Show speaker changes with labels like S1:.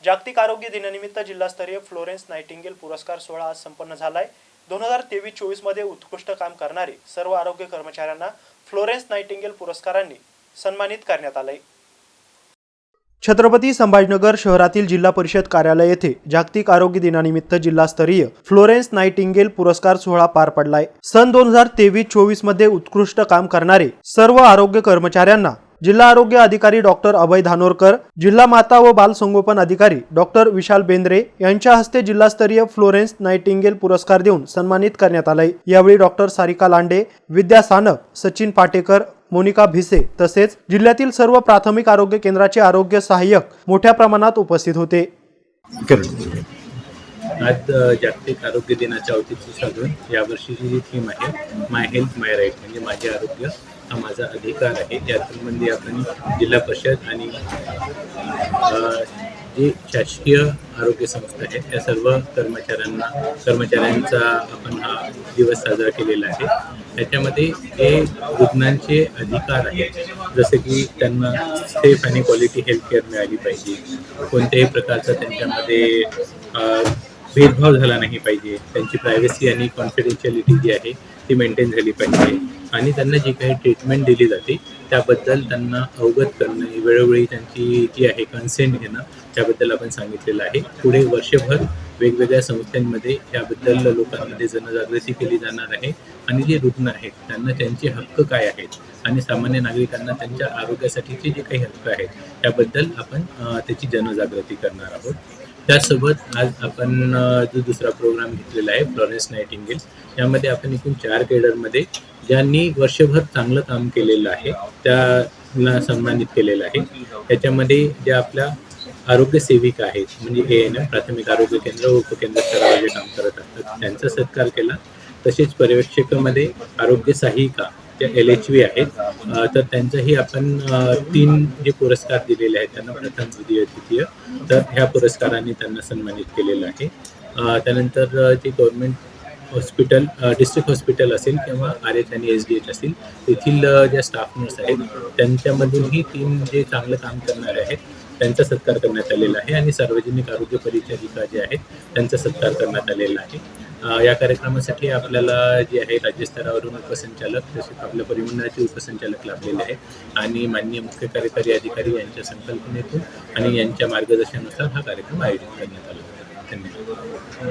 S1: जागतिक आरोग्य दिनानिमित्त जिल्हास्तरीय फ्लोरेन्स नाइटिंगेल पुरस्कार सोहळा आज संपन्न झालाय। 2023-24 मध्ये उत्कृष्ट काम करणारे सर्व आरोग्य कर्मचाऱ्यांना फ्लोरेन्स नाइटिंगेल पुरस्कारांनी सन्मानित करण्यात आले। छत्रपती संभाजीनगर शहरातील जिल्हा परिषद कार्यालय येथे जागतिक आरोग्य दिनानिमित्त जिल्हास्तरीय फ्लोरेन्स नाइटिंगेल पुरस्कार सोहळा पार पडलाय। सन 2023-24 मध्ये उत्कृष्ट काम करणारे सर्व आरोग्य कर्मचाऱ्यांना जिल्हा आरोग्य अधिकारी डॉक्टर अभय धानोरकर, जिल्हा माता व बाल संगोपन अधिकारी डॉक्टर विशाल बेंद्रे यांच्या हस्ते जिल्हास्तरीय फ्लोरेन्स नाइटिंगेल पुरस्कार देऊन सन्मानित करण्यात आले। यावेळी डॉक्टर सारिका लांडे, विद्या सानप, सचिन पाटेकर, मोनिका भिसे तसेच जिल्ह्यातील सर्व प्राथमिक आरोग्य केंद्राचे आरोग्य सहाय्यक मोठ्या प्रमाणात उपस्थित होते।
S2: आज जागतिक आरोग्य दिनाच्या औचित्य साधून यावर्षीची जी थीम आहे माय हेल्थ माय राईट, म्हणजे माझे आरोग्य हा माझा अधिकार आहे। या थीममध्ये आपण जिल्हा परिषद आणि जे शासकीय आरोग्य संस्था आहेत त्या सर्व कर्मचाऱ्यांचा आपण हा दिवस साजरा केलेला आहे। त्याच्यामध्ये जे रुग्णांचे अधिकार आहेत, जसे की त्यांना सेफ आणि क्वालिटी हेल्थ केअर मिळाली पाहिजे, कोणत्याही प्रकारचा त्यांच्यामध्ये भेदभाव झाला नाही पाहिजे, त्यांची प्रायव्हसी आणि कॉन्फिडेन्शियलिटी जी आहे ती मेंटेन झाली पाहिजे आणि त्यांना जी काही ट्रीटमेंट दिली जाते त्याबद्दल त्यांना अवगत करणं, वेळोवेळी त्यांची जी आहे कन्सेंट घेणं, त्याबद्दल आपण सांगितलेलं आहे। पुढे वर्षभर वेगवेगळ्या संस्थांमध्ये याबद्दल लोकांमध्ये जनजागृती केली जाणार आहे आणि जे रुग्ण आहेत त्यांना त्यांचे हक्क काय आहेत आणि सामान्य नागरिकांना त्यांच्या आरोग्यासाठीचे जे काही हक्क आहेत त्याबद्दल आपण त्याची जनजागृती करणार आहोत। त्यासोबत आज आपण जो दुसरा प्रोग्राम घेतलेला आहे फ्लोरेन्स नाइटिंगेल, यामध्ये आपण एकूण 4 केडरमध्ये ज्यांनी वर्षभर चांगलं काम केलेलं आहे त्यांना सन्मानित केलेलं आहे। त्याच्यामध्ये ज्या आपल्या आरोग्य सेविका आहेत, म्हणजे ANM प्राथमिक आरोग्य केंद्र व उपकेंद्र स्तरावर जे काम करत असतात त्यांचा सत्कार केला। तसेच पर्यवेक्षकामध्ये आरोग्य सहायिका त्या LHV आहेत, तर त्यांचाही आपण 3 जे पुरस्कार दिलेले आहेत त्यांना प्रथम, द्वितीय, तृतीय, तर ह्या पुरस्कारांनी त्यांना सन्मानित केलेलं आहे। त्यानंतर जे गव्हर्नमेंट हॉस्पिटल, डिस्ट्रिक्ट हॉस्पिटल असेल किंवा RH आणि SDH असेल तेथील ज्या स्टाफ नर्स आहेत त्यांच्यामधूनही 3 जे चांगलं काम करणारे आहेत त्यांचा सत्कार करण्यात आलेला आहे आणि सार्वजनिक आरोग्य परिचारिका जे आहेत त्यांचा सत्कार करण्यात आलेला आहे। या कार्यक्रमासाठी आपल्याला जे आहे राज्यस्तरावरून उपसंचालक, तसेच आपल्या परिमंडळाचे उपसंचालक लाभलेले आहेत आणि माननीय मुख्य कार्यकारी अधिकारी यांच्या संकल्पनेतून आणि यांच्या मार्गदर्शनानुसार हा कार्यक्रम आयोजित करण्यात आला आहे। धन्यवाद।